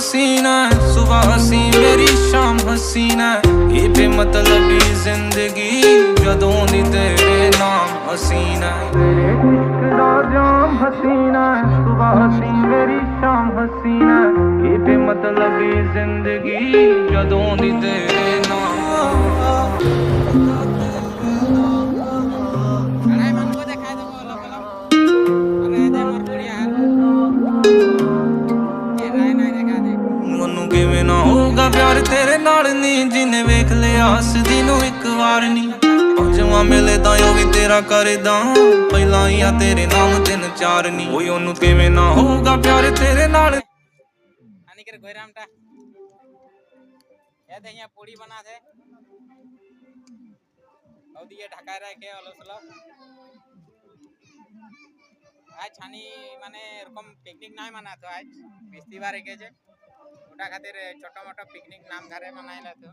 हसीना है, सुबह हसी मेरी शाम हसीना है, ये बेमतलबी जिंदगी जदों दी तेरे नाम हसीना है। तेरे इश्क दा जाम हसीना है, सुबह हसी मेरी शाम हसीना है, ये बेमतलबी जिंदगी जदों दी तेरे नाम। किवें ना होगा प्यार तेरे नाल नी, जिन्हें वेख लिया हसदी नूं इक वार नी, जवां मिले तां ओ भी तेरा करदा, पहला ही आ तेरे नाम 3 4 नी। ओए ओनू किवें ना होगा प्यार तेरे नाल। अनिकर गोरामटा ए दहिया पूड़ी बना दे और दिए ढका रखे অলসলা आज छानी माने এরকম পিকনিক নাই মানাতো আজ বৃষ্টিবার রেখেছে ওটা খাतिर ছোট মোটো পিকনিক নাম ধারে মানাইলা তো